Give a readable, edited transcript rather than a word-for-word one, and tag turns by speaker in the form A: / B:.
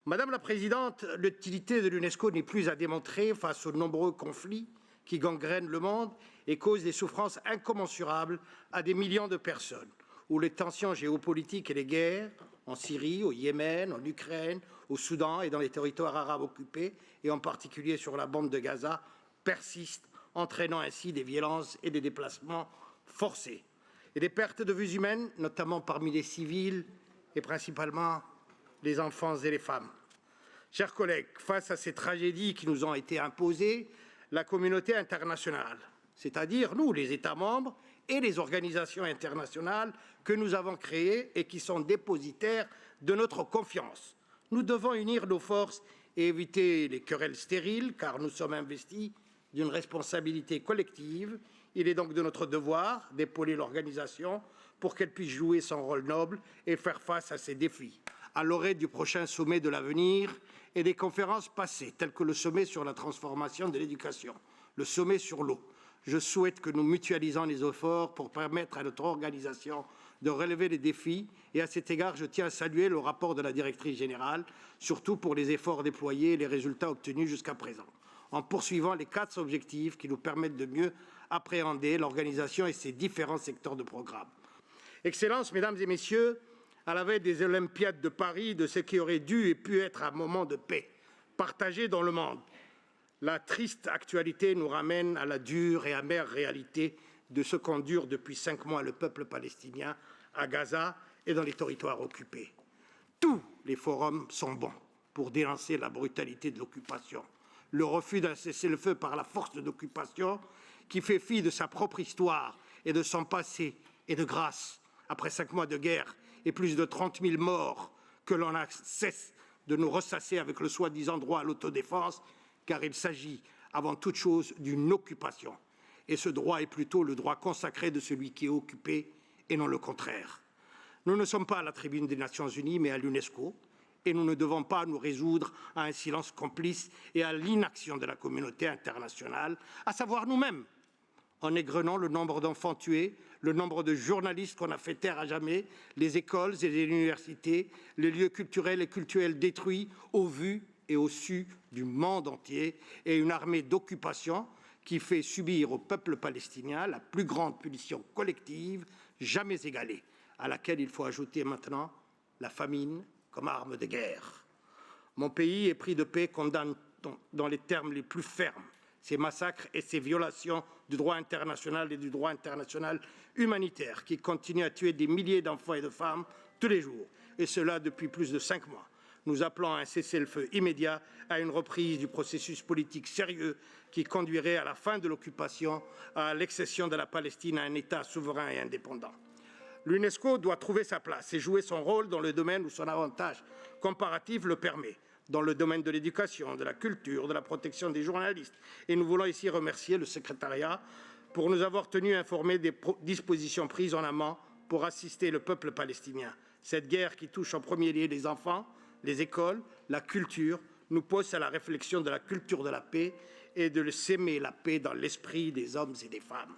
A: Madame la Présidente, l'utilité de l'UNESCO n'est plus à démontrer face aux nombreux conflits qui gangrènent le monde et causent des souffrances incommensurables à des millions de personnes, où les tensions géopolitiques et les guerres, en Syrie, au Yémen, en Ukraine, au Soudan et dans les territoires arabes occupés, et en particulier sur la bande de Gaza, persistent, entraînant ainsi des violences et des déplacements forcés. Et des pertes de vies humaines, notamment parmi les civils et principalement les enfants et les femmes. Chers collègues, face à ces tragédies qui nous ont été imposées, la communauté internationale, c'est-à-dire nous, les États membres et les organisations internationales que nous avons créées et qui sont dépositaires de notre confiance. Nous devons unir nos forces et éviter les querelles stériles, car nous sommes investis d'une responsabilité collective. Il est donc de notre devoir d'épauler l'organisation pour qu'elle puisse jouer son rôle noble et faire face à ces défis. À l'orée du prochain sommet de l'avenir et des conférences passées, telles que le sommet sur la transformation de l'éducation, le sommet sur l'eau, je souhaite que nous mutualisons les efforts pour permettre à notre organisation de relever les défis. Et à cet égard, je tiens à saluer le rapport de la directrice générale, surtout pour les efforts déployés et les résultats obtenus jusqu'à présent, en poursuivant les 4 objectifs qui nous permettent de mieux appréhender l'organisation et ses différents secteurs de programme. Excellences, Mesdames et Messieurs, à la veille des Olympiades de Paris, de ce qui aurait dû et pu être un moment de paix partagé dans le monde, la triste actualité nous ramène à la dure et amère réalité de ce qu'endure depuis 5 mois le peuple palestinien à Gaza et dans les territoires occupés. Tous les forums sont bons pour dénoncer la brutalité de l'occupation, le refus d'un cessez-le-feu par la force de l'occupation qui fait fi de sa propre histoire et de son passé, et de grâce, après 5 mois de guerre et plus de 30 000 morts, que l'on a cesse de nous ressasser avec le soi-disant droit à l'autodéfense, car il s'agit avant toute chose d'une occupation. Et ce droit est plutôt le droit consacré de celui qui est occupé et non le contraire. Nous ne sommes pas à la tribune des Nations Unies, mais à l'UNESCO, et nous ne devons pas nous résoudre à un silence complice et à l'inaction de la communauté internationale, à savoir nous-mêmes, en égrenant le nombre d'enfants tués, le nombre de journalistes qu'on a fait taire à jamais, les écoles et les universités, les lieux culturels et cultuels détruits au vu et au su du monde entier, et une armée d'occupation qui fait subir au peuple palestinien la plus grande punition collective jamais égalée, à laquelle il faut ajouter maintenant la famine comme arme de guerre. Mon pays, épris de paix, condamne dans les termes les plus fermes ces massacres et ces violations du droit international et du droit international humanitaire qui continuent à tuer des milliers d'enfants et de femmes tous les jours, et cela depuis plus de 5 mois. Nous appelons à un cessez-le-feu immédiat, à une reprise du processus politique sérieux qui conduirait à la fin de l'occupation, à l'accession de la Palestine à un État souverain et indépendant. L'UNESCO doit trouver sa place et jouer son rôle dans le domaine où son avantage comparatif le permet, dans le domaine de l'éducation, de la culture, de la protection des journalistes. Et nous voulons ici remercier le secrétariat pour nous avoir tenus informés des dispositions prises en amont pour assister le peuple palestinien. Cette guerre qui touche en premier lieu les enfants, les écoles, la culture, nous pousse à la réflexion de la culture de la paix et de s'aimer la paix dans l'esprit des hommes et des femmes.